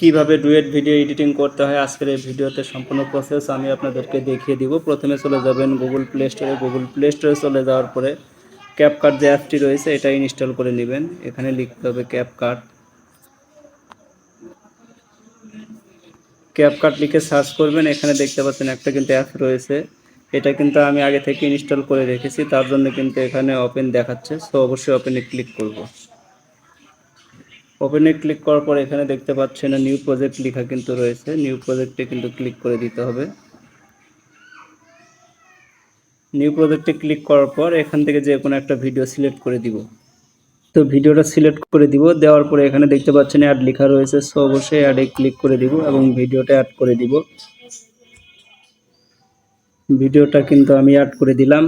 কিভাবে duet video editing করতে হয় আজকের এই ভিডিওতে সম্পূর্ণ প্রসেস আমি আপনাদেরকে দেখিয়ে দিব। প্রথমে চলে যাবেন গুগল প্লে স্টোরে। গুগল প্লে স্টোরে চলে যাওয়ার পরে ক্যাপকাট যে অ্যাপটি রয়েছে এটা ইনস্টল করে নেবেন। এখানে লিখতে হবে ক্যাপকাট। ক্যাপকাট লিখে সার্চ করবেন। এখানে দেখতে পাচ্ছেন একটা কিন্তু অ্যাপ রয়েছে, এটা কিন্তু আমি আগে থেকে ইনস্টল করে রেখেছি, তার জন্য কিন্তু এখানে ওপেন দেখাচ্ছে। সো অবশ্যই ওপেনে ক্লিক করব। ওপেনে ক্লিক করার পর এখানে দেখতে পাচ্ছেন নিউ প্রজেক্ট লেখা কিন্তু রয়েছে, নিউ প্রজেক্টে কিন্তু ক্লিক করে দিতে হবে। নিউ প্রজেক্টে ক্লিক করার পর এখান থেকে যে কোনো একটা ভিডিও সিলেক্ট করে দিব। তো ভিডিওটা সিলেক্ট করে দিব, দেওয়ার পরে এখানে দেখতে পাচ্ছেন অ্যাড লেখা রয়েছে। সো অবশ্যই অ্যাডে ক্লিক করে দিব এবং ভিডিওটা অ্যাড করে দিব। ভিডিওটা কিন্তু আমি অ্যাড করে দিলাম।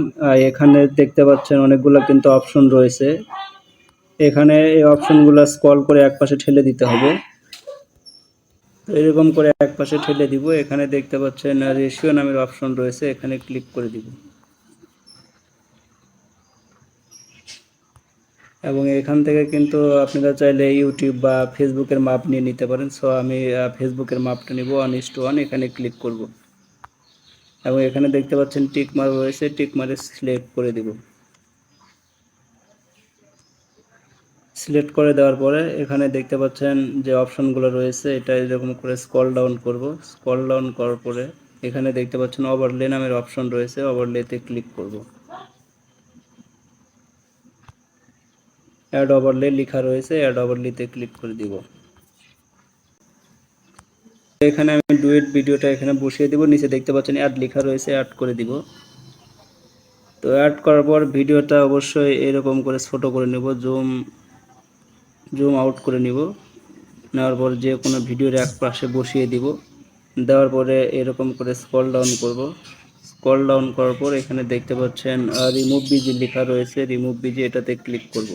এখানে দেখতে পাচ্ছেন অনেকগুলো কিন্তু অপশন রয়েছে। এখানে এই অপশনগুলো স্ক্রল করে একপাশে ঠেলে দিতে হবে। তো এরকম করে একপাশে ঠেলে দিব। এখানে দেখতে পাচ্ছেন রেশিও নামের অপশন রয়েছে, এখানে ক্লিক করে দিব এবং এখান থেকে কিন্তু আপনারা চাইলে ইউটিউব বা ফেসবুকের মাপ নিয়ে নিতে পারেন। সো আমি ফেসবুকের মাপটা নিব 1:1। এখানে ক্লিক করব এবং এখানে দেখতে পাচ্ছেন টিক মার্ক রয়েছে, টিক মার্কে সিলেক্ট করে দিব। সিলেক্ট করে দেওয়ার পরে এখানে দেখতে পাচ্ছেন যে অপশনগুলো রয়েছে, এটা এরকম করে স্ক্রল ডাউন করব। স্ক্রল ডাউন করার পরে এখানে দেখতে পাচ্ছেন ওভারলে নামের অপশন রয়েছে, ওভারলেতে ক্লিক করব। অ্যাড ওভারলে লেখা রয়েছে, অ্যাড ওভারলেতে ক্লিক করে দিব। এখানে আমি ডুয়েট ভিডিওটা এখানে বসিয়ে দিব। নিচে দেখতে পাচ্ছেন অ্যাড লেখা রয়েছে, অ্যাড করে দিব। তো অ্যাড করার পর ভিডিওটা অবশ্যই এরকম করে ছোট করে নেব, জুম আউট করে নিব। নেওয়ার পর যে কোনো ভিডিওর এক পাশে বসিয়ে দিব। দেওয়ার পরে এরকম করে স্ক্রল ডাউন করব। স্ক্রল ডাউন করার পর এখানে দেখতে পাচ্ছেন রিমুভ বিজি লেখা রয়েছে, রিমুভ বিজি এটাতে ক্লিক করব।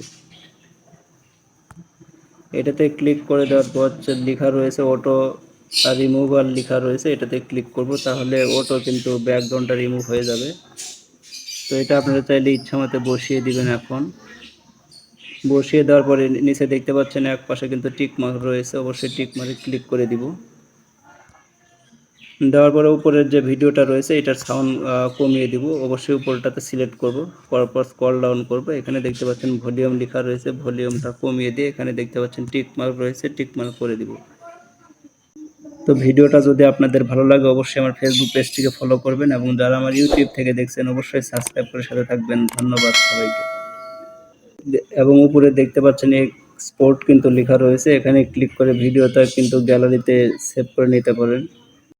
এটাতে ক্লিক করে দেওয়ার পর লেখা রয়েছে অটো রিমুভাল লেখা রয়েছে, এটাতে ক্লিক করব। তাহলে অটো কিন্তু ব্যাকগ্রাউন্ডটা রিমুভ হয়ে যাবে। তো এটা আপনারা চাইলে ইচ্ছা মতো বসিয়ে দিবেন। এখন বসিয়ে দেওয়ার পরে নিচে দেখতে পাচ্ছেন এক পাশে কিন্তু টিক মার্ক রয়েছে, অবশ্যই টিক মার্কে ক্লিক করে দিব। দেওয়ার পরে উপরের যে ভিডিওটা রয়েছে এটার সাউন্ড কমিয়ে দিব। অবশ্যই উপরটাতে সিলেক্ট করব, করার পর স্ক্রল ডাউন করব। এখানে দেখতে পাচ্ছেন ভলিউম লেখা রয়েছে, ভলিউমটা কমিয়ে দিয়ে এখানে দেখতে পাচ্ছেন টিক মার্ক রয়েছে, টিক মার্ক করে দিব। তো ভিডিওটা যদি আপনাদের ভালো লাগে অবশ্যই আমার ফেসবুক পেজটিকে ফলো করবেন এবং যারা আমার ইউটিউব থেকে দেখছেন অবশ্যই সাবস্ক্রাইব করে সাথে থাকবেন। ধন্যবাদ সবাইকে। এবং উপরে দেখতে পাচ্ছেন এক্সপোর্ট কিন্তু লেখা রয়েছে, এখানে ক্লিক করে ভিডিওটা কিন্তু গ্যালারিতে সেভ করে নিতে পারেন।